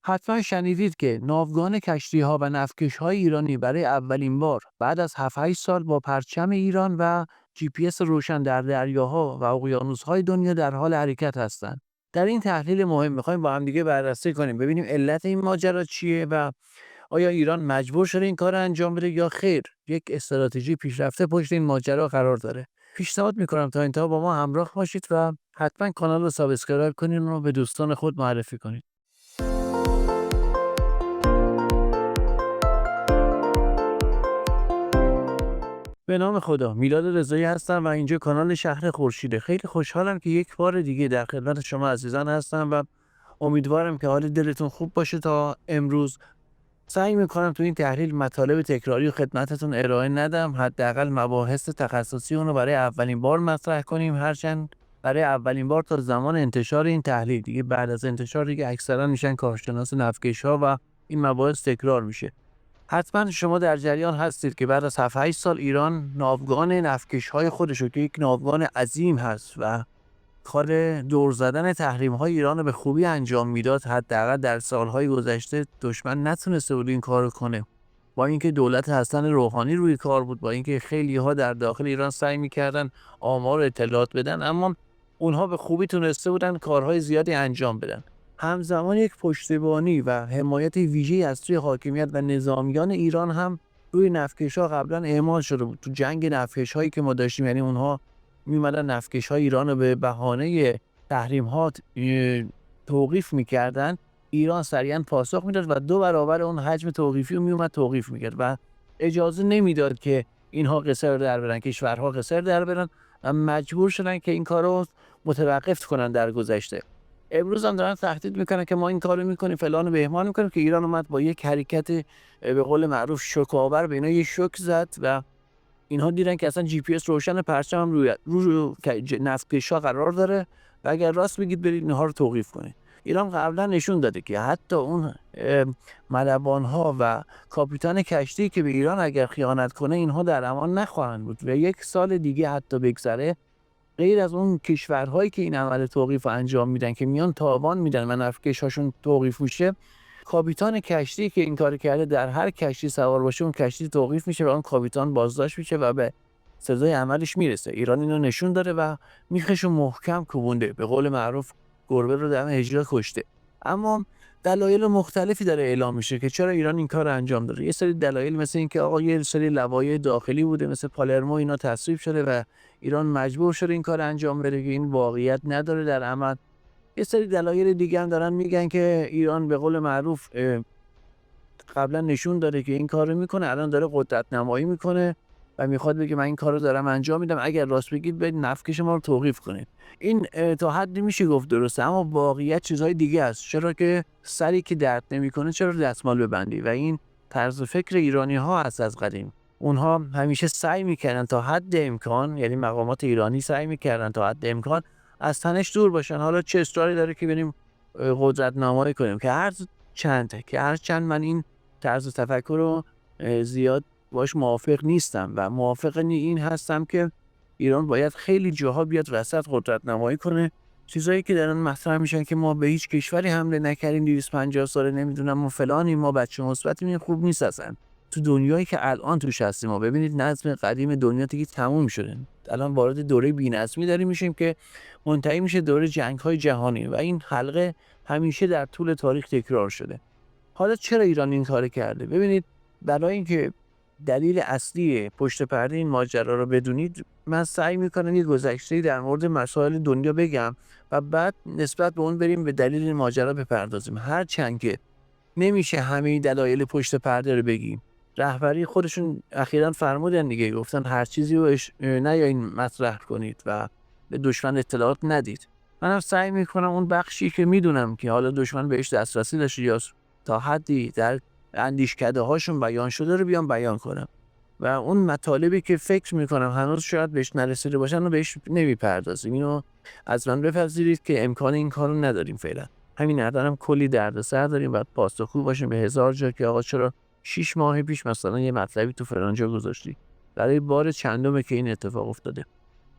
حتما شنیدید که ناوگان کشتی‌ها و نفتکش‌های ایرانی برای اولین بار بعد از 7-8 سال با پرچم ایران و GPS روشن در دریاها و اقیانوس‌های دنیا در حال حرکت هستند. در این تحلیل مهم می‌خوایم با هم دیگه بررسی کنیم، ببینیم علت این ماجرا چیه و آیا ایران مجبور شده این کار رو انجام بده یا خیر، یک استراتژی پیشرفته پشت این ماجرا قرار داره. پیشنهاد می‌کنم تا انتها با ما همراه باشید و حتما کانال رو سابسکرایب کنین و به دوستان خود معرفی کنید. به نام خدا، میلاد رضایی هستم و اینجا کانال شهر خورشیده. خیلی خوشحالم که یک بار دیگه در خدمت شما عزیزان هستم و امیدوارم که حال دلتون خوب باشه. تا امروز سعی میکنم تو این تحلیل مطالب تکراری و خدمتتون ارائه ندم، حداقل مباحث تخصصی اون رو برای اولین بار مطرح کنیم، هرچند برای اولین بار تا زمان انتشار این تحلیل. دیگه بعد از انتشار دیگه اکثرا میشن کارشناس نفتکش‌ها و این مباحث تکرار میشه. حتما شما در جریان هستید که بعد از 7-8 سال ایران ناوگان نفتکش‌های خودش رو که یک ناوگان عظیم هست و کار دور زدن تحریم‌های ایران رو به خوبی انجام میداد، حداقل در سالهای گذشته دشمن نتونسته بود این کارو کنه. با اینکه دولت حسن روحانی روی کار بود، با اینکه خیلی‌ها در داخل ایران سعی می‌کردن آمار و اطلاعات بدن، اما اونها به خوبی تونسته بودن کارهای زیادی انجام بدن. همزمان یک پشتیبانی و حمایت ویژه‌ای از سوی حاکمیت و نظامیان ایران هم روی نفتکش‌ها قبلا اعمال شده بود. تو جنگ نفتکش‌هایی که ما داشتیم، یعنی اونها می‌اومدن نفتکش‌های ایران رو به بهانه تحریم‌ها توقیف می‌کردن، ایران سریعا پاسخ میداد و 2 برابر اون حجم توقیفی رو میومد توقیف میکرد و اجازه نمیداد که اینها قصر در برن، کشورها قصر در برن و مجبور شدن که این کار رو متوقف کنن در گذشته. امروز هم دارن تهدید میکنن که ما این کارو میکنیم فلان و بهمان میکنیم، که ایران اومد با یک حرکت به قول معروف شوک‌آور به اینا یه شوک زد و اینها دیدن که اصلا جی پی اس روشن، پرچم هم روی نفتکش‌ها قرار داره و اگر راست بگید برید اینها رو توقیف کنید. ایران قبلا نشون داده که حتی اون ملوان‌ها و کاپیتان کشتی که به ایران اگر خیانت کنه اینها در امان نخواهند بود و 1 سال دیگه حتی بگذره، غیر از اون کشورهایی که این عمل توقیف انجام میدن که میان تاوان میدن و نفتکش‌هاشون توقیف میشه، کاپیتان کشتی که این کار کرده در هر کشتی سوار باشه اون کشتی توقیف میشه و اون کاپیتان بازداشت میشه و به سزای عملش میرسه. ایران اینو نشون داره و میخشو محکم کوبونده، به قول معروف گربه رو دم هجله کشته. اما دلایل مختلفی داره اعلام میشه که چرا ایران این کار انجام داره. یه سری دلایل مثل این که آقا یه سری لوایح داخلی بوده، مثل پالرمو اینا تصویب شده و ایران مجبور شده این کار انجام بده که این واقعیت نداره در عمل. یه سری دلایل دیگه هم دارن میگن که ایران به قول معروف قبلا نشون داده که این کارو میکنه، الان داره قدرت نمایی میکنه و میخواد بگه من این کارو دارم انجام میدم، اگر راست بگید برید نفتکش ما رو توقیف کنید. این تا حدی میشه گفت درسته، اما واقعیت چیزهای دیگه است. چرا که سری که درد نمیکنه چرا دستمال ببندی؟ و این طرز فکر ایرانی ها هست از قدیم. اونها همیشه سعی میکردن تا حد امکان، یعنی مقامات ایرانی سعی میکردن تا حد امکان از تنش دور باشن. حالا چه اصراری داره که بریم قدرت نمایی کنیم، که هر چند من این طرز تفکر رو زیاد باش موافق نیستم و موافق این هستم که ایران باید خیلی جاها بیاد وسط قدرت نمایی کنه. چیزایی که دارن مطرح میشن که ما به هیچ کشوری حمله نکردیم 250 ساله، نمیدونم ما فلانیم، ما بچه مثبتیم، این خوب نیست اصلا. تو دنیایی که الان توش هستیم، ما ببینید نظم قدیم دنیا دیگه تموم شده، الان وارد دوره بی‌نظمی داریم میشیم که منتهی میشه دوره جنگ‌های جهانی و این حلقه همیشه در طول تاریخ تکرار شده. حالا چرا ایران این کار کرده؟ ببینید، برای اینکه دلیل اصلی پشت پرده این ماجرا رو بدونید، من سعی میکنم یه گذشته در مورد مسائل دنیا بگم و بعد نسبت به اون بریم به دلیل این ماجرا بپردازیم. هرچند که نمیشه همه دلایل پشت پرده رو بگیم. رهبری خودشون اخیراً فرمودن دیگه، گفتن هر چیزی رو نیاین مطرح کنید و به دشمن اطلاعات ندید. منم سعی میکنم اون بخشی که میدونم که حالا دشمن بهش دسترسی داشته یا تا حدی در اندیشکده هاشون بیان شده رو بیان کنم و اون مطالبی که فکر میکنم هنوز شاید بهش نرسیده باشن و بهش نمیپردازیم. اینو از من بپذیرید که امکان این کارو نداریم فعلا. همین الانم کلی دردسر داریم و پاسخگو باشیم به 1000 جا که آقا چرا 6 ماه پیش مثلا یه مطلبی تو فلان جا گذاشتی. برای بار چندمه که این اتفاق افتاده.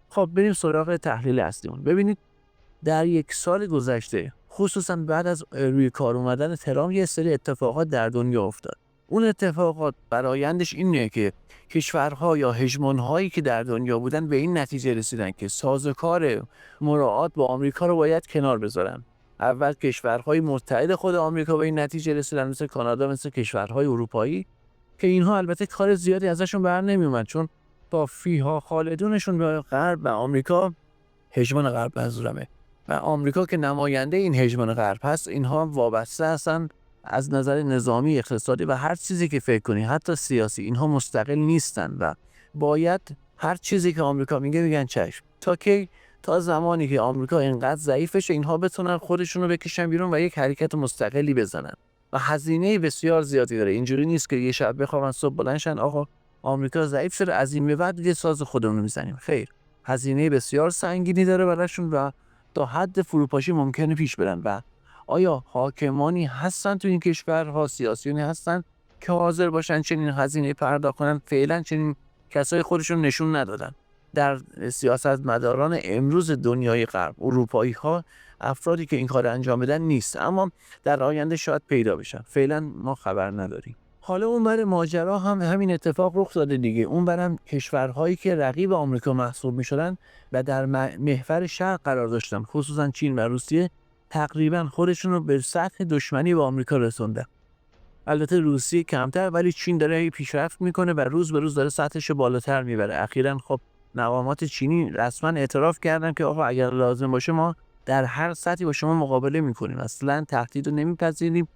خب بریم سراغ تحلیل اصلیمون. ببینید، در 1 سال گذشته خصوصا بعد از روی کار اومدن ترامپ یه سری اتفاقات در دنیا افتاد. اون اتفاقات برآیندش اینه که کشورها یا هژمون‌هایی که در دنیا بودن به این نتیجه رسیدن که سازوکار مراعات با آمریکا رو باید کنار بذارن. اول کشورهای متحد خود آمریکا به این نتیجه رسیدن، مثل کانادا، مثل کشورهای اروپایی، که اینها البته کار زیادی ازشون بر نمیومد، چون با فیها خالدونشون به غرب و آمریکا، هژمون غرب منظورمه، و آمریکا که نماینده این هژمون غرب هست، اینها وابسته هستن از نظر نظامی، اقتصادی و هر چیزی که فکر کنی، حتی سیاسی. اینها مستقل نیستن و باید هر چیزی که آمریکا میگه میگن چشم. تا زمانی که آمریکا اینقدر ضعیفشه اینها بتونن خودشونو بکشن بیرون و یک حرکت مستقلی بزنن و هزینه بسیار زیادی داره. اینجوری نیست که یه شب بخوابن صبح بلندشن آقا آمریکا ضعیف شده از این به بعد دیگه ساز خودمون میزنیم. خیر، هزینه بسیار سنگینی داره براشون و تا حد فروپاشی ممکنه پیش برن. و آیا حاکمانی هستن تو این کشورها، سیاسیونی هستن که حاضر باشن چنین هزینه پرداخت کنن؟ فعلا چنین کسای خودشون نشون ندادن. در سیاستمداران امروز دنیای غرب، اروپایی ها، افرادی که این کار انجام بدن نیست، اما در آینده شاید پیدا بشن. فعلا ما خبر نداریم. حالا اون بر ماجرا هم همین اتفاق رخ داده دیگه. اون برم کشورهایی که رقیب آمریکا محسوب میشدن و در محور شرق قرار داشتن، خصوصا چین و روسیه، تقریبا خودشون رو به سطح دشمنی با آمریکا رسوندن. البته روسیه کمتر، ولی چین داره پیشرفت میکنه و روز به روز داره سطحش بالاتر میبره. اخیراً خب مقامات چینی رسما اعتراف کردن که آقا اگر لازم باشه ما در هر سطحی با شما مقابله میکنیم، اصلا تهدید رو نمیپذیریم.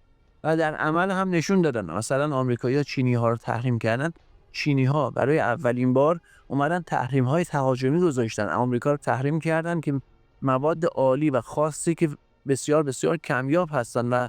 و در عمل هم نشون دادن. مثلا آمریکایی‌ها چینی‌ها رو تحریم کردن. چینی‌ها برای اولین بار اومدن تحریم‌های تهاجمی گذاشتن. آمریکا رو تحریم کردن که مواد عالی و خاصی که بسیار بسیار کمیاب هستن و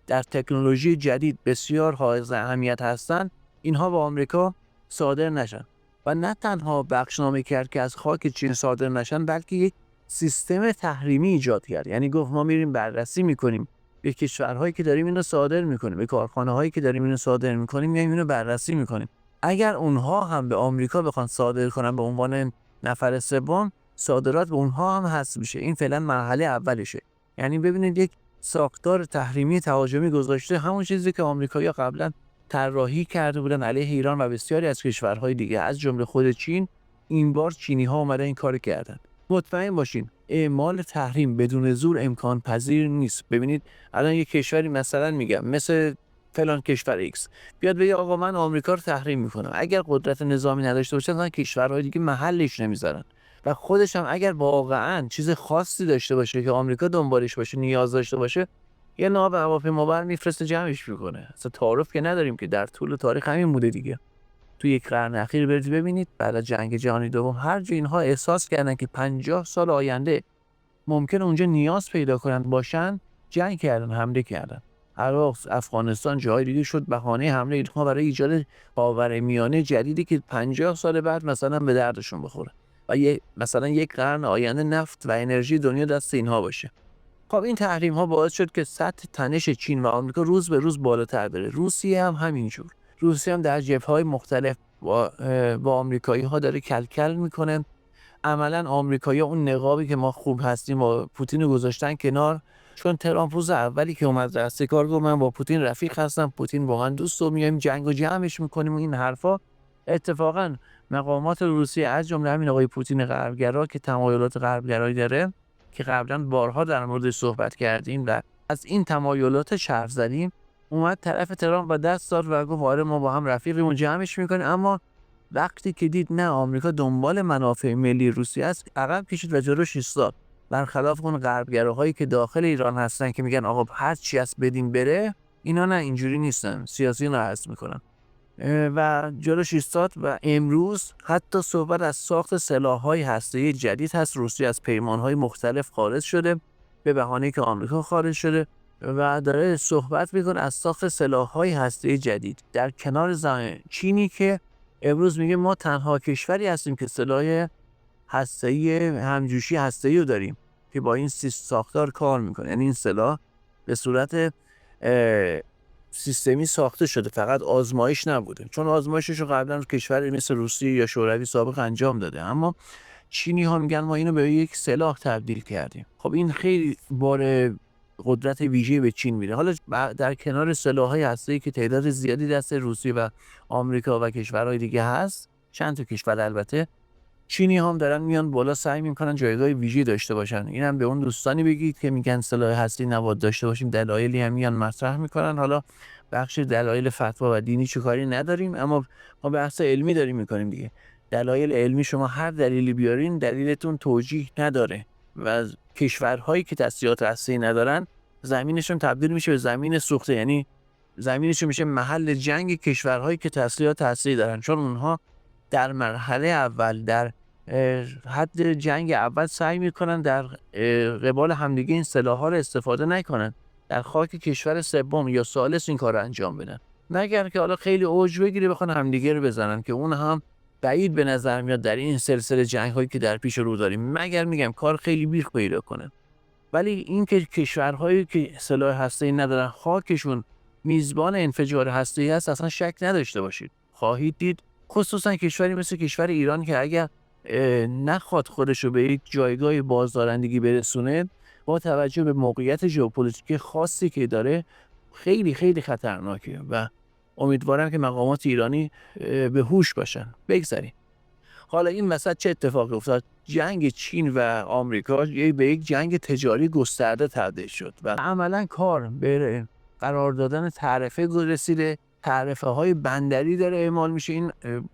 در تکنولوژی جدید بسیار حائز اهمیت هستن، اینها با آمریکا صادر نشن. و نه تنها بخشنامه کرد که از خاک چین صادر نشن، بلکه یک سیستم تحریمی ایجاد کرد. یعنی گفت ما میریم بررسی میکنیم به کشورهایی که داریم اینو صادر میکنیم، به کارخانه‌هایی که داریم اینو صادر میکنیم، میایم اینو بررسی میکنیم. اگر اونها هم به آمریکا بخوان صادر کنن به عنوان نفر سوم، صادرات به اونها هم حذف میشه. این فعلا مرحله اولشه. یعنی ببینید یک ساختار تحریمی تهاجمی گذاشته، همون چیزی که آمریکایی‌ها قبلا طراحی کرده بودن علیه ایران و بسیاری از کشورهای دیگه از جمله خود چین. این بار چینی‌ها اومدن این کارو کردن. مطمئن باشین اعمال تحریم بدون زور امکان پذیر نیست. ببینید الان یک کشوری، مثلا میگم مثل فلان کشور ایکس، بیاد بگه آقا من آمریکا رو تحریم میکنم، اگر قدرت نظامی نداشته باشه مثلا کشورهای دیگه محلش نمیذارن. و خودش هم اگر واقعا چیز خاصی داشته باشه که آمریکا دنبالش باشه، نیاز داشته باشه، یه ناب هواپیما میفرسته جمعش میکنه. اصلا تعارف که نداریم که در طول تاریخ همین بوده دیگه. تو یک قرن اخیر برید ببینید بعد از جنگ جهانی دوم هر جا اینها احساس کردن که 50 سال آینده ممکن اونجا نیاز پیدا کنن باشن، جنگ کردن، حمله کردن. عراق، افغانستان، جای دیگه شد بهانه حمله اینها برای ایجاد خاورمیانه جدیدی که 50 سال بعد مثلا به دردشون بخوره و مثلا یک قرن آینده نفت و انرژی دنیا دست اینها باشه. خب این تحریم ها باعث شد که سطح تنش چین و آمریکا روز به روز بالاتر بره. روسیه هم همینجور. روسیه هم در جبهه‌های مختلف با آمریکایی‌ها داره کلکل میکنه. عملاً آمریکایی‌ها اون نقابی که ما خوب هستیم با پوتین رو گذاشتن کنار، چون ترامپ روز اولی که اومد دست کار گفت من با پوتین رفیق هستم، پوتین واقعا دوست و میایم جنگ و جمعش میکنیم و این حرفا. اتفاقاً مقامات روسیه از جمله همین آقای پوتین غربگرا که تمایلات غربگرایی داره که قبلا بارها در موردش صحبت کردیم و از این تمایلات حرف زدیم، اومد طرف ترامپ و دست داد و گفت آره ما با هم رفیقیم و جمعش میکنیم. اما وقتی که دید نه آمریکا دنبال منافع ملی روسیه است، عقب کشید و جلوش ایستاد. برخلاف اون غربگراهایی که داخل ایران هستن که میگن آقا هر چی هست بدیم بره، اینا نه، اینجوری نیستن، سیاسیون رو حذف میکنن و جلوش ایستاد. و امروز حتی صحبت از ساخت سلاح‌های هسته‌ای جدید هست. روسیه از پیمان‌های مختلف خارج شده به بهانه‌ای که آمریکا خارج شده و داره صحبت میکنه از ساخت سلاح‌های هسته‌ای جدید در کنار چینی که امروز میگه ما تنها کشوری هستیم که سلاح هسته‌ای همجوشی هسته‌ای رو داریم که با این ساختار کار میکنه. یعنی این سلاح به صورت سیستمی ساخته شده، فقط آزمایش نبوده، چون آزمایشش رو قبلا کشوری مثل روسیه یا شوروی سابق انجام داده. اما چینی ها میگن ما اینو به یک سلاح تبدیل کردیم. خب این خیلی بار قدرت ویژه‌ای به چین میده. حالا در کنار سلاح‌های هسته‌ای که تعداد زیادی دست روسیه و آمریکا و کشورهای دیگه هست، چند تا کشور البته، چینی هم دارن میان بالا سعی میکنن جایگاه ویژه‌ای داشته باشن. اینم به اون دوستانی بگید که میگن سلاح هستی نباید داشته باشیم، دلایلی هم میان مطرح میکنن. حالا بخش دلایل فتوا و دینی چه کاری نداریم، اما ما بحث علمی داریم میکنیم دیگه. دلایل علمی شما هر دلیلی بیارین دلیلتون توجیه نداره و کشورهایی که تسلیحات هسته‌ای ندارن زمینشون تبدیل میشه به زمین سوخته، یعنی زمینشون میشه محل جنگ کشورهایی که تسلیحات هسته‌ای دارن، چون اونها در مرحله اول در حد جنگ اول سعی میکنن در قبال همدیگه این سلاح‌ها رو استفاده نکنن، در خاک کشور سوم یا ثالث این کار رو انجام بدن، مگر که حالا خیلی اوج بگیره بخوان همدیگه رو بزنن، که اون هم بعید به نظر میاد در این سلسله جنگ‌هایی که در پیش رو داریم، مگر میگم کار خیلی بیخ پیدا کنه. ولی این که کشورهایی که سلاح هسته‌ای ندارن خاکشون میزبان انفجار هسته‌ای هست اصلا شک نداشته باشید. خواهید دید خصوصا کشوری مثل کشور ایران که اگر نخواد خودش رو به یک جایگاه بازدارندگی برسونه، با توجه به موقعیت ژئوپلیتیک خاصی که داره خیلی خیلی خطرناکه و امیدوارم که مقامات ایرانی به هوش باشن. بگذاریم حالا این وسط چه اتفاقی افتاد؟ جنگ چین و آمریکا به یک جنگ تجاری گسترده تبدیل شد و عملا کار به قرار دادن تعرفه رسیده. تعرفه های بندری داره اعمال میشه. این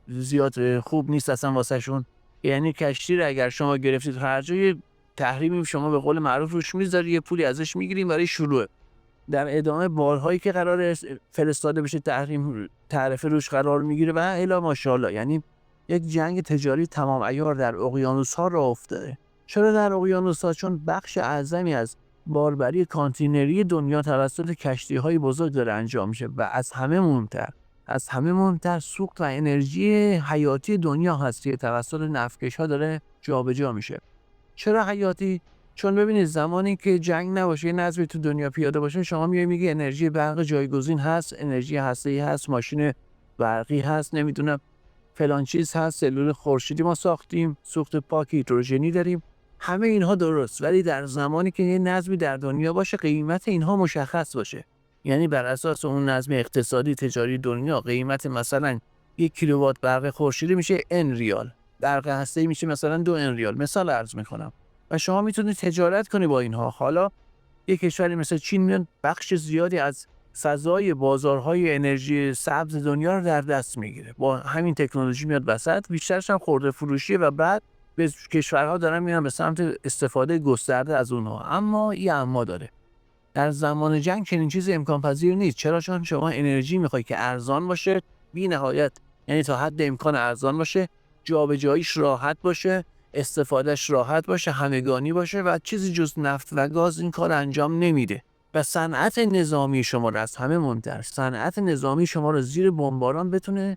زیاد خوب نیست اصلا واسه شون، یعنی کشتی رو اگر شما گرفتید هر جای تحریمی شما به قول معروف روش میذاری، یه پولی ازش میگیریم برای شروع. در ادامه بارهایی که قرار فرستاده بشه تحریم تعرفه روش قرار میگیره و الی ماشاءالله. یعنی یک جنگ تجاری تمام عیار در اقیانوس‌ها راه افتاده. چرا در اقیانوس‌ها؟ چون بخش اعظمی از باربری کانتینری دنیا توسط کشتی‌های بزرگ داره انجام میشه و از همه مهمتر سوخت و انرژی حیاتی دنیا هست که توسط نفتکش‌ها داره جابجا میشه. چرا حیاتی؟ چون ببینید زمانی که جنگ نباشه، نظمی تو دنیا پیاده باشه، شما میگی انرژی برق جایگزین هست، انرژی هسته‌ای هست، ماشین برقی هست، نمیدونم فلان چیز هست، سلول خورشیدی ما ساختیم، سوخت پاک هیدروژنی داریم، همه اینها درست. ولی در زمانی که یه نظمی در دنیا باشه قیمت اینها مشخص باشه، یعنی بر اساس اون نظم اقتصادی تجاری دنیا قیمت مثلا 1 کیلووات برق خورشیدی میشه n ریال، برق هسته‌ای میشه مثلا 2 n ریال، مثال عرض میکنم، و شما میتونید تجارت کنی با اینها. حالا یک کشوری مثل چین میاد بخش زیادی از فضای بازارهای انرژی سبز دنیا رو در دست میگیره، با همین تکنولوژی میاد وسط، بیشترش هم خرده فروشیه و بعد به کشورها دارن میان به سمت استفاده گسترده از اونها. اما این اما داره، در زمان جنگ چنین چیزی امکان پذیر نیست. چرا؟ چون شما انرژی میخوای که ارزان باشه بی نهایت، یعنی تا حد امکان ارزان باشه، جابجاییش راحت باشه، استفادهش راحت باشه، همگانی باشه و چیزی جز نفت و گاز این کار انجام نمیده. و صنعت نظامی شما رو از همه مهمتر، صنعت نظامی شما رو زیر بمباران بتونه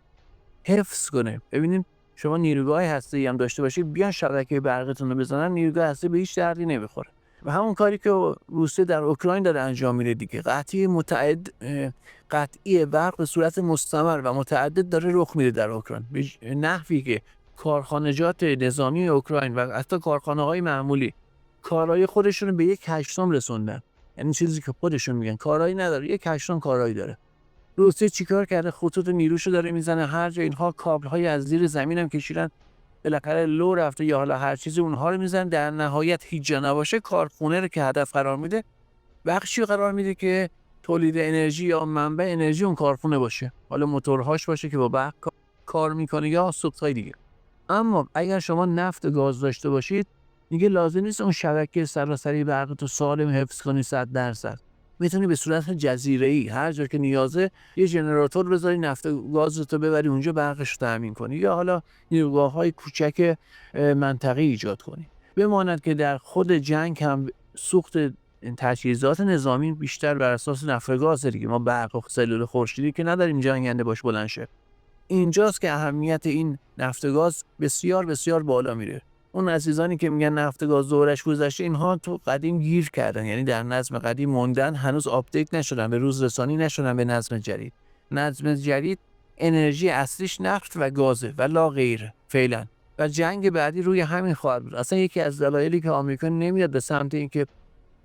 حفظ کنه. ببینید شما نیروگاه هسته‌ای هم داشته باشید، بیان شبکه برقتون رو بزنن، نیروگاه هسته‌ای به هیچ دردی نمیخوره. و همون کاری که روسیه در اوکراین داره انجام میده دیگه، قطعی برق به صورت مستمر و متعدد داره رخ میده در اوکراین، به نحوی که کارخانجات نظامی اوکراین و حتی کارخانه‌های معمولی کارهای خودشون رو به 1/8 رسوندن. یعنی چیزی که خودشون میگن کارایی نداره، 1/8 کارایی داره. روسیه چیکار کرده؟ خطوط نیروشو داره میزنه هر جا، اینها کابل‌های از زیر زمین هم کشیدن، بالاخره لو رفته یا حالا هر چیزی اونها رو میزنن. در نهایت هیچ جا نباشه کارخونه رو که هدف قرار میده، بخشی قرار میده که تولید انرژی یا منبع انرژی اون کارخونه باشه، حالا موتورهاش باشه که با برق کار میکنه یا سوخت‌های دیگه. اما اگر شما نفت و گاز داشته باشید دیگه لازم نیست اون شبکه سراسری برق تو سالم حفظ کنی 100%. میتونی به صورت جزیره‌ای هر جا که نیازه یه ژنراتور بذاری، نفت و گاز تو ببری اونجا برقش رو تامین کنی، یا حالا نیروگاه‌های کوچک منطقه‌ای ایجاد کنی. بماند که در خود جنگ هم سوخت تجهیزات نظامی بیشتر بر اساس نفت و گاز دیگه، ما برق و سلول خورشیدی که نداریم جنگنده باش بلند شه. اینجاست که اهمیت این نفت و گاز بسیار بسیار بالا میره. اون عزیزانی که میگن نفت و گاز دورش گذشته، اینها تو قدیم گیر کردن، یعنی در نظم قدیم موندن، هنوز آپدیت نشدن، به روز رسانی نشدن به نظم جدید. نظم جدید انرژی اصلیش نفت و گازه و لا غیر فعلا، و جنگ بعدی روی همین خواهد بود. اصلا یکی از دلایلی که آمریکا نمیاد به سمت اینکه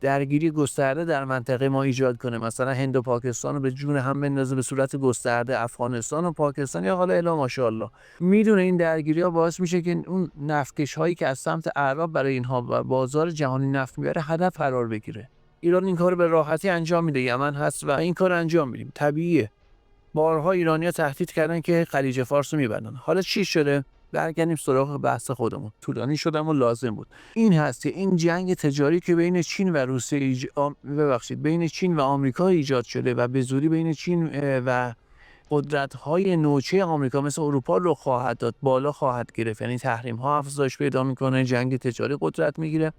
درگیری گسترده در منطقه ما ایجاد کنه، مثلا هند و پاکستان رو به جون هم بندازه به صورت گسترده، افغانستان و پاکستان یا حالا الا ماشاءالله. میدونه این درگیری‌ها باعث میشه که اون نفتکش هایی که از سمت اعراب برای اینها و بازار جهانی نفت میبره هدف قرار بگیره. ایران این کارو به راحتی انجام میده، یمن هست و این کارو انجام میدیم، طبیعیه. بارها ایرانی‌ها تهدید کردن که خلیج فارس رو میبندن. حالا چی شده؟ برگردیم سراغ بحث خودمون. طولانی شدم و لازم بود. این هست که این جنگ تجاری که بین چین و روسیه بین چین و آمریکا ایجاد شده و به زودی بین چین و قدرت‌های نوچه آمریکا مثل اروپا رو خواهد داد، بالا خواهد گرفت. یعنی تحریم‌ها افزایش پیدا می‌کنه، جنگ تجاری قدرت می‌گیره.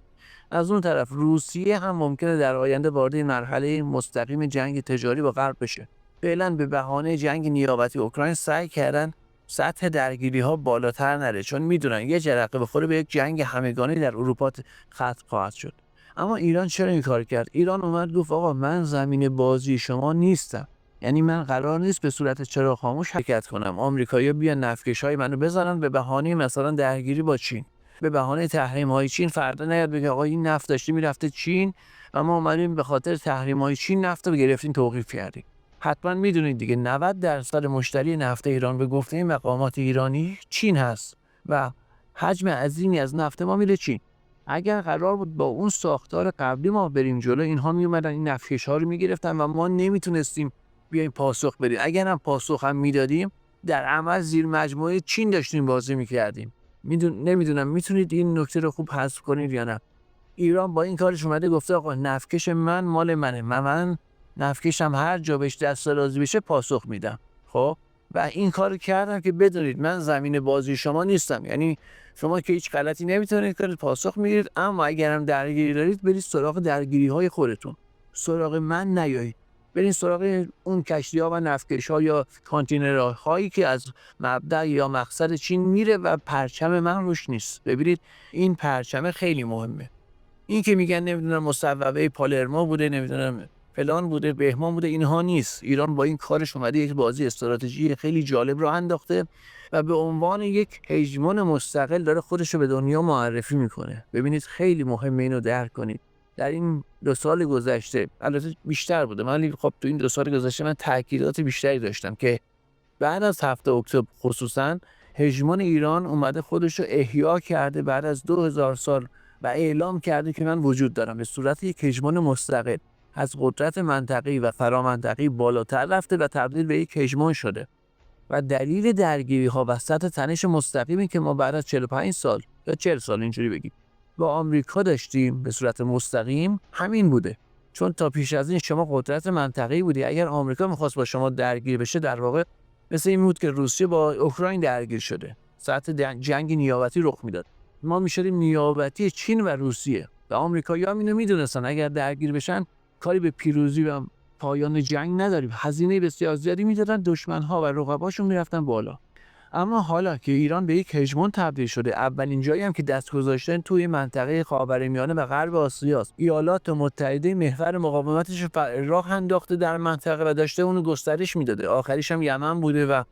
از اون طرف روسیه هم ممکنه در آینده وارد مرحله مستقیم جنگ تجاری با غرب بشه. فعلا به بهانه جنگ نیابتی اوکراین سعی کردن سطح درگیری ها بالاتر نره، چون میدونن یه جرقه بخوره به یک جنگ همگانی در اروپا ختم خواهد شد. اما ایران چرا این کار کرد؟ ایران اومد گفت آقا من زمین بازی شما نیستم، یعنی من قرار نیست به صورت چراغ خاموش حرکت کنم. آمریکایی‌ها بیان نفتکش‌های منو بزنن به بهانه مثلا درگیری با چین، به بهانه تحریم‌های چین. فردا نیاد بگه آقا این نفت داشتی میرفته چین و ما اومدیم به خاطر تحریم‌های چین نفت رو گرفتیم توقیف کردیم. حتما میدونید دیگه 90% مشتری نفت ایران به گفته این مقامات ایرانی چین هست و حجم عظیمی از نفت ما میره چین. اگر قرار بود با اون ساختار قبلی ما بریم جلو، اینها میومدن این نفتکش‌ها رو میگرفتن و ما نمیتونستیم بیایم پاسخ بدیم. اگر هم پاسخ هم میدادیم در عمل زیر مجموعه چین داشتیم بازی میکردیم. نمیدونم میتونید این نکته رو خوب حذف کنید یا نه. ایران با این کارش اومده گفته آقا نفتکش من مال منه، من نفتکشم هر جا بهش دست درازی بشه پاسخ میدم. خب و این کارو کردم که بدونید من زمین بازی شما نیستم، یعنی شما که هیچ غلطی نمیتونید کنید پاسخ میگیرید، اما اگرم درگیری دارید برید سراغ درگیری های خودتون، سراغ من نیایید. برید سراغ اون کشتی‌ها و نفتکش‌ها یا کانتینرهایی که از مبدأ یا مقصد چین میره و پرچم من روش نیست. ببینید این پرچم خیلی مهمه. این که میگن نمیدونم مصوبه پالرمو بوده، نمیدونم فلان بوده، بهمان بوده، اینها نیست. ایران با این کارش اومده یک بازی استراتژی خیلی جالب رو انداخته و به عنوان یک هژمون مستقل داره خودش رو به دنیا معرفی میکنه. ببینید خیلی مهمه اینو درک کنید. در این 2 سال گذشته البته بیشتر بوده، ولی خب تو این 2 سال گذشته من تاکیدات بیشتری داشتم که بعد از 7 اکتبر خصوصا هژمون ایران اومده خودش رو احیا کرده بعد از 2000 سال و اعلام کرده که من وجود دارم، به صورت یک هژمون مستقل از قدرت منطقی و فرامنطقی بالاتر رفته و تبدیل به یک هژمون شده. و دلیل درگیری ها وسط تنش مستقیمی که ما بعد از 45 سال یا 40 سال اینجوری بگیم با آمریکا داشتیم به صورت مستقیم همین بوده. چون تا پیش از این شما قدرت منطقه‌ای بودی، اگر آمریکا می‌خواست با شما درگیر بشه در واقع مثل این بود که روسیه با اوکراین درگیر شده، سطح جنگ نیابتی رخ میداد، ما میشدیم نیابتی چین و روسیه و آمریکایی‌ها اینو میدونستن اگر درگیر بشن کاری به پیروزی و پایان جنگ نداریم، هزینه بسیار زیادی میدادن، دشمن‌ها و رقباشون میرفتن بالا. اما حالا که ایران به یک هژمون تبدیل شده، اولین جایی هم که دست گذاشتن توی منطقه خاورمیانه و غرب آسیاست. ایالات متحده محور مقاومتش رو راه انداخته در منطقه و داشته اونو گسترش میداده. آخریش هم یمن بوده و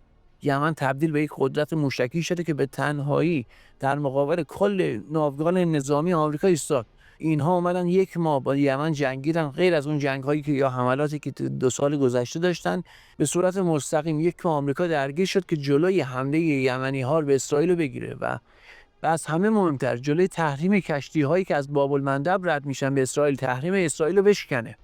یمن تبدیل به یک قدرت موشکی شده که به تنهایی در مقابل کل ناوگان نظامی آمریکا ایستاد. اینها اومدن 1 ماه با یمن جنگیدن، غیر از اون جنگ‌هایی که یا حملاتی که 2 سال گذشته داشتن، به صورت مستقیم 1 ماه آمریکا درگیر شد که جلوی حمله یمنی‌ها به اسرائیل رو بگیره و از همه مهمتر جلوی تحریم کشتی‌هایی که از باب‌المندب رد میشن به اسرائیل، تحریم اسرائیل رو بشکنه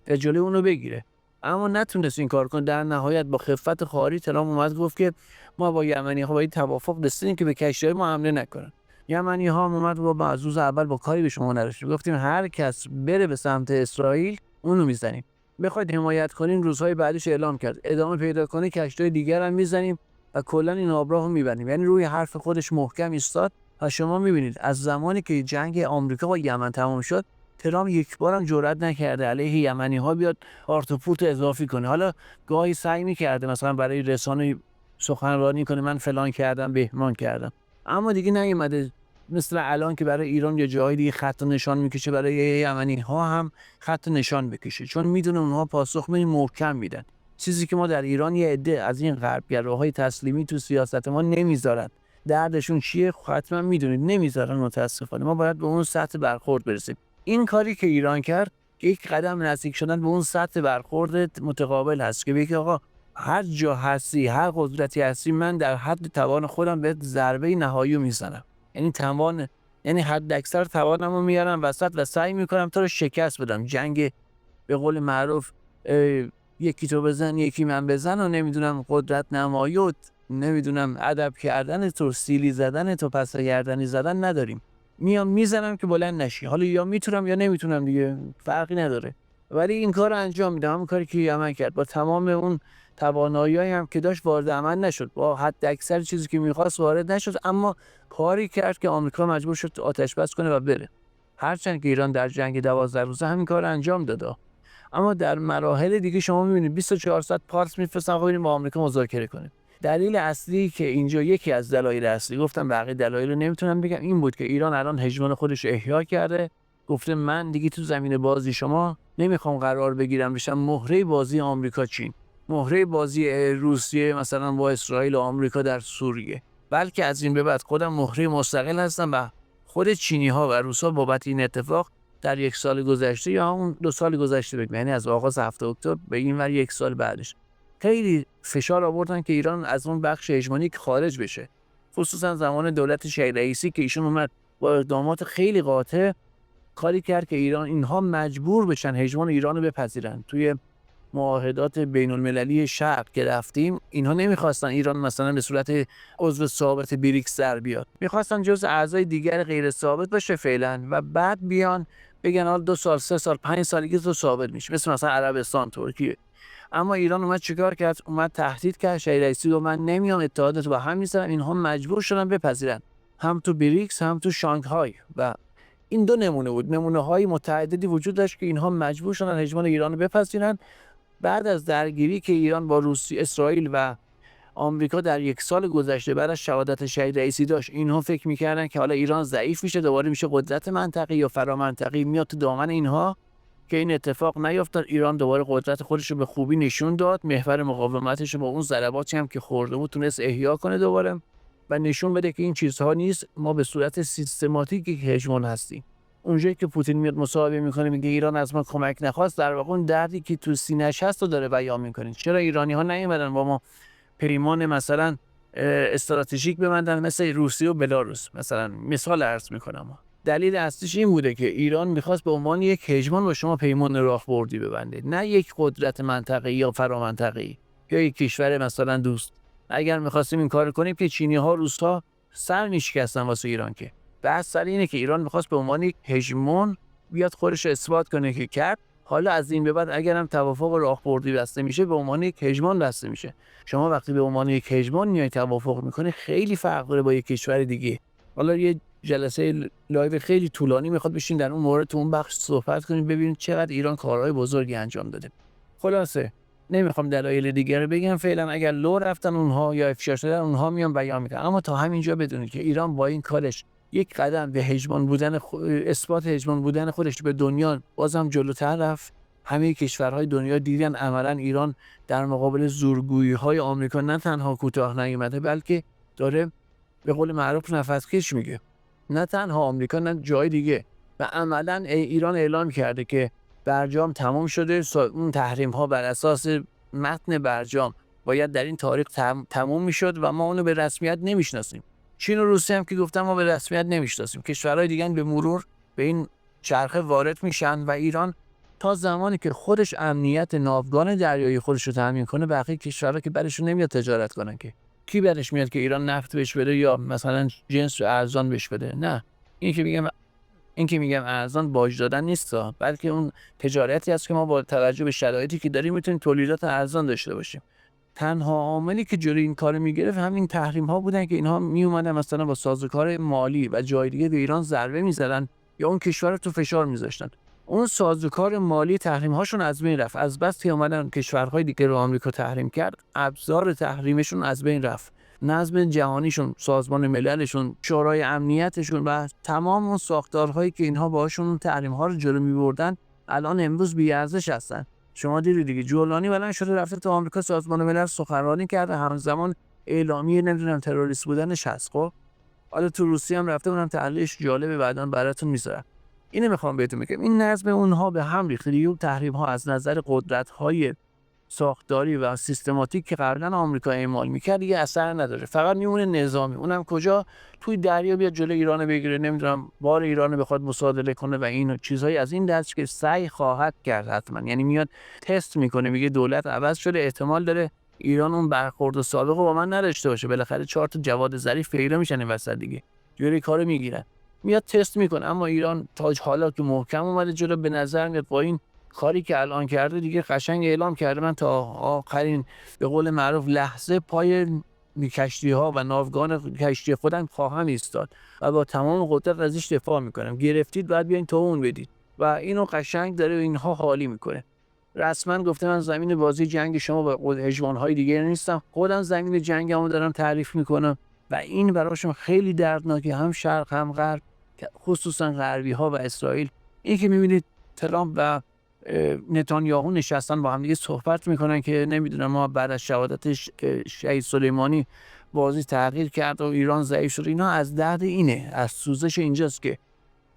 و جلوی اون رو بگیره. اما نتونست این کار کنه. در نهایت با خفت خاری ترامپ اومد گفت که ما با یمنی‌ها باید توافق رسیدیم که به کشتی‌های ما حمله نکنن. یمنی‌ها اومد و با از روز اول با کاری به شما نداشتیم، گفتیم هر کس بره به سمت اسرائیل اونو میزنیم، بخواید حمایت کنین روزهای بعدش اعلام کرد ادامه پیدا کنه کشتی‌های دیگر هم میزنیم و کلا این آبراه رو میبندیم. یعنی روی حرف خودش محکم ایستاد و شما میبینید از زمانی که جنگ آمریکا با یمن تمام شد ترامپ یک بارم جرئت نکرده علیه یمنی‌ها بیاد آرت و پورت اضافی کنه. حالا گاهی سعی می‌کرده مثلا برای رسانه سخنرانی کنه من فلان کردم بهمان کردم، اما دیگه نیومده مثل الان که برای ایران یا جای دیگه خط نشان میکشه برای یمنی‌ها هم خط نشان بکشه، چون میدونه اونها پاسخ محکم میدن. چیزی که ما در ایران یه عده از این غربگراهای تسلیمی تو سیاست ما نمیذارن. دردشون چیه حتما میدونید، نمیذارن. متاسفانه ما باید به اون سطح برخورد برسیم. این کاری که ایران کرد یک قدم نزدیک شدن به اون سطح برخورد متقابل هست که بگه آقا هر جا هستی، هر قدرتی هستی، من در حد توان خودم بهت ضربه نهایی رو میزنم. یعنی حد اکثر توانم رو میارم وسط و سعی میکنم تو رو شکست بدم. جنگ به قول معروف یکی تو بزن یکی من بزن و نمیدونم قدرت نمایی و نمیدونم ادب کردن تو، سیلی زدن تو، پس گردنی زدن نداریم. میام میزنم که بلند نشی. حالا یا میتونم یا نمیتونم دیگه، فرقی نداره، ولی این کار رو انجام میدم. همون کاری که یمن کرد، با تمام اون توانایی‌هایی هم که داشت وارد عمل نشد، با حد اکثر چیزی که میخواست وارد نشد، اما کاری کرد که آمریکا مجبور شد آتش بس کنه و بره. هرچند که ایران در جنگ 12 روزه همین کار انجام داد، اما در مراحل دیگه شما میبینید 24 ساعت پارس میفرستن بریم با آمریکا مذاکره کنیم. دلیل اصلی که اینجا، یکی از دلایل اصلی، گفتم بقیه دلایل رو نمیتونم بگم، این بود که ایران الان هژمون خودش احیا کرده، گفته من دیگه تو زمین بازی شما نمیخوام قرار بگیرم، بشم مهره بازی آمریکا چین، مهره بازی روسیه مثلا با اسرائیل و آمریکا در سوریه، بلکه از این به بعد خودم مهره مستقل هستم و خود چینی ها و روس ها بابت این اتفاق در یک سال گذشته یا همون 2 سال گذشته بگم، یعنی از آغاز 7 اکتبر به این ور یک سال بعدش، خیلی فشار آوردن که ایران از اون بخش هژمونیک خارج بشه. خصوصا زمان دولت شیخ رئیسی که ایشون اومد با اقدامات خیلی قاطع کاری کرد که اینها مجبور بشن هژمون ایران رو بپذیرن. توی معاهدات بین المللی شرق که رفتیم، اینها نمیخواستن ایران مثلا به صورت عضو ثابت بریکس در بیاد، میخواستن جزء اعضای دیگر غیر ثابت باشه فعلا و بعد بیان بگن حالا 2 سال 3 سال 5 سالگی تو ثابت میشه، مثلا عربستان، ترکیه. اما ایران اومد چیکار کرد؟ اومد تهدید کرد، شیخ رئیسی گفت من نمیام اتحادت با هم میذارم. اینها مجبور شدن بپذیرن، هم تو بریکس هم تو شانگهای. و این 2 نمونه بود، نمونه های متعددی وجود داشت که اینها مجبور شدن هژمون ایران رو بپذیرن. بعد از درگیری که ایران با روسیه، اسرائیل و آمریکا در 1 سال گذشته بعد از شهادت شیخ رئیسی داشت، اینها فکر میکردن که حالا ایران ضعیف میشه، دوباره میشه قدرت منطقه‌ای یا فرامنطقه‌ای، میاد تو دامن اینها، که این اتفاق نیفتاد. ایران دوباره قدرت خودش رو به خوبی نشون داد، محور مقاومتش رو با اون ضرباتی هم که خورده بود تونست احیا کنه دوباره و نشون بده که این چیزها نیست، ما به صورت سیستماتیک هژمون هستیم. اونجایی که پوتین میاد مصاحبه میکنه میگه ایران از ما کمک نخواست، در واقع اون دردی که تو سینه‌اش هست رو داره بیان میکنه. چرا ایرانی‌ها نیومدن با ما پیمان مثلا استراتژیک ببندن مثل روسیه و بلاروس؟ مثلا مثال عرض میکنم. دلیل اصلیش این بوده که ایران میخواست به عنوان یک هژمون با شما پیمان راهبردی ببنده، نه یک قدرت منطقه‌ای یا فرامنطقه‌ای یا یک کشور مثلا دوست. اگر میخواستیم این کار کنیم که چینی‌ها، روس‌ها سر میشکستن واسه ایران. که بحث سر اینه که ایران میخواست به عنوان یک هژمون بیاد خودش اثبات کنه که کرد. حالا از این به بعد اگر هم توافق راهبردی بسته میشه، به عنوان یک هژمون بسته میشه. شما وقتی به عنوان یک هژمون میای توافق میکنه، خیلی فرق داره با یک کشور دیگه. حالا یه جلسه لایو خیلی طولانی میخواد بشین در اون مورد تو اون بخش صحبت کنیم، ببینید چقدر ایران کارهای بزرگی انجام داده. خلاصه نمیخوام دلایل دیگر رو بگم فعلا، اگر لو رفتن اونها یا افشا شدن اونها میان بیان میکنن، اما تا همینجا بدونید که ایران با این کارش یک قدم به هژمون بودن اثبات هژمون بودن خودش به دنیا بازم جلوتر رفت. همه کشورهای دنیا دیدن عملاً ایران در مقابل زورگویی‌های آمریکا نه تنها کوتاه نیامده، بلکه داره به قول معروف نفس کش میگه. نه تنها آمریکا، نه جای دیگه. و عملاً ایران اعلام کرده که برجام تمام شده، اون تحریم ها بر اساس متن برجام باید در این تاریخ تموم میشد و ما اونو به رسمیت نمیشناسیم. چین و روسیه هم که گفتم ما به رسمیت نمیشناسیم. کشورهای دیگه به مرور به این چرخه وارد میشن و ایران تا زمانی که خودش امنیت ناوگان دریایی خودش رو تامین کنه، بقیه کشورها که برشون نمیاد تجارت کنن. که کی برش میاد که ایران نفت بهش بده یا مثلا جنس ارزان بهش بده؟ نه. این که میگم ارزان باج دادن نیست، بلکه اون تجارتی است که ما با توجه به شرایطی که داریم میتونیم تولیدات ارزان داشته باشیم. تنها عاملی که جلوی این کارو میگرفت همین تحریم ها بودن که اینها میومدن مثلا با سازوکار مالی و جای دیگه به ایران ضربه میزدن یا اون کشور رو تو فشار میذاشتن. اون سازوکار مالی تحریم هاشون از بین رفت. از بس که اومدن کشورهای دیگه رو آمریکا تحریم کرد، ابزار تحریمشون از بین رفت. نظم جهانیشون، سازمان مللشون، شورای امنیتشون و تمام اون ساختارهایی که اینها باهاشون تحریم ها رو جلو میبردن الان امروز بی ارزش هستن. شما دیدید دیگه، جولانی بلند شده رفته تو آمریکا سازمان ملل سخنرانی کرده، همزمان اعلامیه نمیدونم تروریست بودنش هست. خب حالا تو روسیه هم رفته، اونم تحلیلش جالبه، بعداً براتون میذارم. اینو میخوام بهتون بگم، این نظم اونها به هم ریخت. اون تحریم ها از نظر قدرت های ساختاری و سیستماتیک که قبلا آمریکا اعمال میکرد دیگه اثر نداره، فقط میمونه نظامی. اونم کجا؟ توی دریا بیاد جلوی ایران بگیره، نمیدونم بار ایران بخواد مصادره کنه و این چیزهای از این دست که سعی خواهد کرد حتما. یعنی میاد تست میکنه، میگه دولت عوض شده، احتمال داره ایران اون برخورد سابق رو با من نداشته باشه، بالاخره 4 تا جواد ظریف پیدا میشن این وسط دیگه، جوری کارو میگیرن. میاد تست میکنه. اما ایران تا حالا که محکم اومده جلو، به نظر میاد با این کاری که الان کرده دیگه قشنگ اعلام کرده من تا آخرین به قول معروف لحظه پای کشتی ها و ناوگان کشتی خودم خواهم ایستاد و با تمام قدرت ازش دفاع میکنم. گرفتید بعد بیاین تومون بدید. و اینو قشنگ داره اینها حالی میکنه. رسما گفته من زمین بازی جنگ شما با هژمون های دیگه نیستم، خودم زمین جنگمو دارم تعریف میکنم و این براشون خیلی دردناکه، هم شرق هم غرب، خصوصا غربی ها و اسرائیل. این که میبینید ترامپ و نتانیاهو نشستن با هم دیگه صحبت میکنن که نمیدونم ما بعد از شهادت شهید سلیمانی بازی تغییر کرد و ایران ضعیف شد. اینا از درد اینه، از سوزش اینجاست که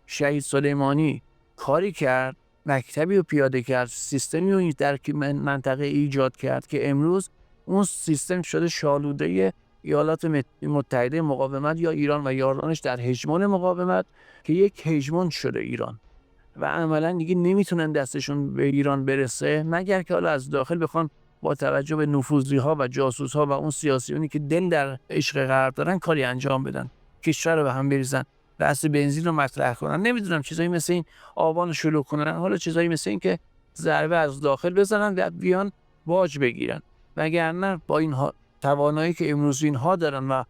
شهید سلیمانی کاری کرد، مکتبی رو پیاده کرد، سیستمی رو در منطقه ایجاد کرد که امروز اون سیستم شده شالوده ایالات متحده مقاومت یا ایران و یارانش در هژمون مقاومت که یک هژمون شده ایران و عملا دیگه نمیتونن دستشون به ایران برسه مگر که حالا از داخل بخوان با توجه به نفوذی ها و جاسوس ها و اون سیاسیونی که دل در عشق غرب دارن کاری انجام بدن، کشور رو به هم بریزن، بحث بنزین رو مطرح کنن، نمیدونم چیزایی مثل این آبان شلوغ کنن، حالا چیزایی مثل این که ضربه از داخل بزنن و بیان باج بگیرن. وگرنه با این توانایی که امروز اینها دارن و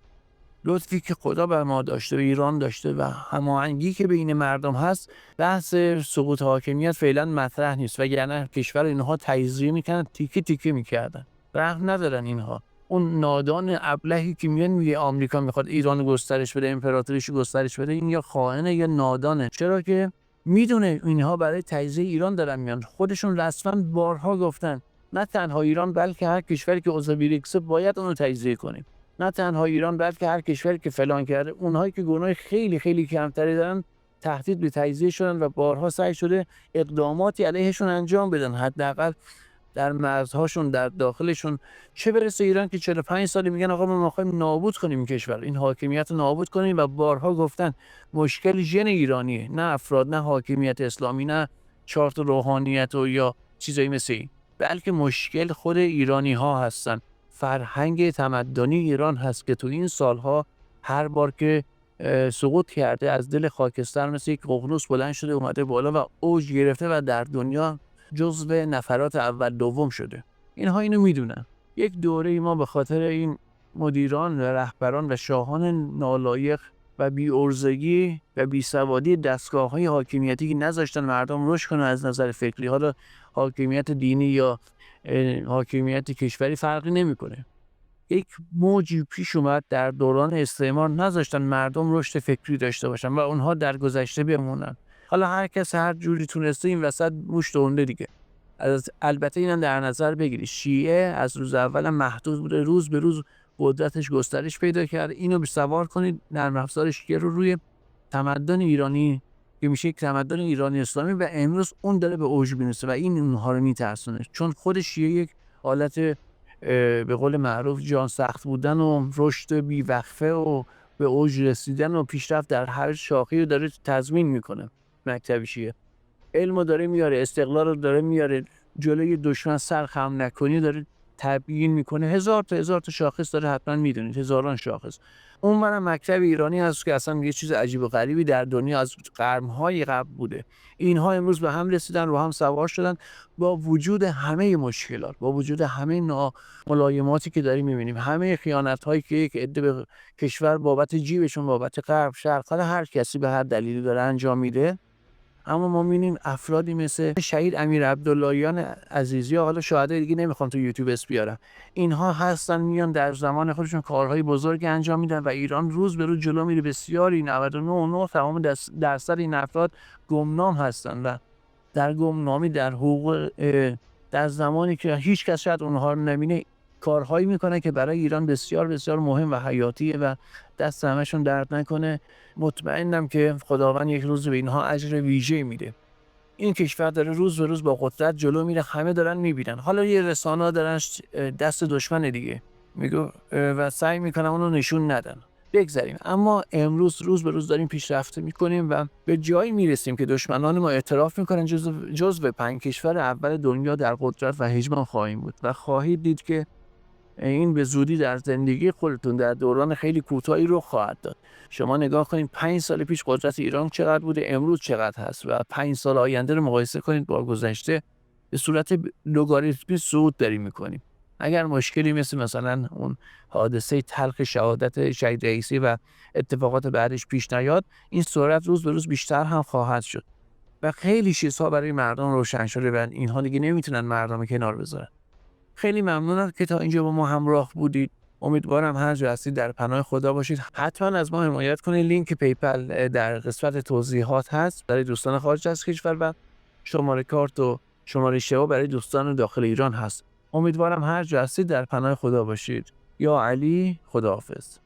لطفی که خدا بر ما داشته و ایران داشته و هماهنگی که بین مردم هست، بحث سقوط حاکمیت فعلا مطرح نیست. وگرنه کشور اینها تجزیه میکنن، تیکه تیکه میکردن، رحم ندارن اینها. اون نادان ابلهی که میگه آمریکا میخواد ایران گسترش بده، امپراتوریش گسترش بده، این یا خائنه یا نادانه. چرا که میدونه اینها برای تجزیه ایران دارن میان. خودشون رسما بارها گفتن نه تنها ایران بلکه هر کشوری که عضو بریکس باید اونو تجزیه کنیم. نه تنها ایران بلکه هر کشوری که فلان کرده. اونهایی که گناه خیلی خیلی کمتری دارن تهدید به تجزیه شدن و بارها سعی شده اقداماتی علیهشون انجام بدن، حداقل در مرزهاشون، در داخلشون. چه برسه ایران که 45 سال میگن آقا ما میخوایم نابود کنیم این کشور، این حاکمیت رو نابود کنیم و بارها گفتن مشکل ژن ایرانیه، نه افراد، نه حاکمیت اسلامی، نه چارت روحانیت و یا چیزایی مثل این، بلکه مشکل خود ایرانی ها هستن. فرهنگ تمدنی ایران هست که تو این سالها هر بار که سقوط کرده از دل خاکستر مثل یک ققنوس بلند شده اومده بالا و اوج گرفته و در دنیا جزو نفرات اول دوم شده. اینها اینو میدونن. یک دوره ما به خاطر این مدیران و رهبران و شاهان نالایق و بی‌عرضگی و بی‌سوادی دستگاه‌های حاکمیتی که نذاشتن مردم رشد کنن از نظر فکری، حالا حاکمیت دینی یا حاکمیت کشوری فرقی نمیکنه. یک موجی پیش اومد در دوران استعمار، نذاشتن مردم رشد فکری داشته باشن و اونها در گذشته بمونن. حالا هر کس هر جوری تونسته این وسط موش دونده دیگه. البته اینم در نظر بگیرید شیعه از روز اول محدود بوده، روز به روز قدرتش گسترش پیدا کرده. اینو سوار کنید نرم افزار شیعه رو روی تمدن ایرانی که میشه یک تمدن ایرانی اسلامی و امروز اون داره به اوج میرسه و این اونها رو میترسونه، چون خود شیعه یک حالت به قول معروف جان سخت بودن و رشد بیوقفه و به اوج رسیدن و پیشرفت در هر شاخه‌ای رو داره تضمین میکنه. مکتب شیعه علمو داره میاره، استقلال رو داره میاره، جلوی دشمن سر خم نکنی داره تبیین میکنه. هزار تا شاخص داره، حتما میدونید هزاران شاخص. اون برای مکتب ایرانی هست که اصلا یه چیز عجیب و غریبی در دنیا از قرن‌های قبل بوده. اینها امروز به هم رسیدن، رو هم سوار شدن با وجود همه مشکلات، با وجود همه ناملایماتی که داریم میبینیم، همه خیانت‌هایی که یک عده به کشور بابت جیبشون، بابت غرب، شرق، هر کسی به هر دلیلی داره انجام میده. اما ما می‌بینیم افرادی مثل شهید امیر عبداللهیان عزیزی، حالا شهدای دیگه نمیخوام تو یوتیوب اس بیارم، اینها هستن میان در زمان خودشون کارهای بزرگ انجام میدن و ایران روز به روز جلو میره. بسیاری 99.9 تمام درصد این افراد گمنام هستن و در گمنامی، در حقوق، در زمانی که هیچ کس شاید اونها رو نبینه، کارهایی میکنن که برای ایران بسیار بسیار مهم و حیاتیه و دست همشون درد نکنه. مطمئنم که خداوند یک روز به اینها اجر ویژه میده. این کشور داره روز به روز با قدرت جلو میره، همه دارن میبینن. حالا یه رسانه‌ها دارن دست دشمن دیگه میگه و سعی میکنن اونو نشون ندن. بگذاریم، اما امروز روز به روز داریم پیشرفت میکنیم و به جایی میرسیم که دشمنان ما اعتراف میکنن جزو 5 کشور اول دنیا در قدرت و هژمون خواهیم بود و خواهید دید که این به زودی در زندگی خودتون در دوران خیلی کوتاهی رخ خواهد داد. شما نگاه کنید 5 سال پیش قدرت ایران چقدر بوده، امروز چقدر هست و 5 سال آینده رو مقایسه کنید با گذشته، به صورت لگاریتمی صعود داریم میکنیم. اگر مشکلی مثلا اون حادثه تلخ شهادت شهید رئیسی و اتفاقات بعدش پیش نیاد، این سرعت روز به روز بیشتر هم خواهد شد و خیلی چیزها برای مردم روشن شده و اینها دیگه نمیتونن مردم کنار بذارن. خیلی ممنونم که تا اینجا با ما همراه بودید. امیدوارم هر جا هستید در پناه خدا باشید. حتما از ما حمایت کنید. لینک پیپل در قسمت توضیحات هست برای دوستان خارج از کشور و شماره کارت و شماره شبا برای دوستان داخل ایران هست. امیدوارم هر جا هستید در پناه خدا باشید. یا علی، خداحافظ.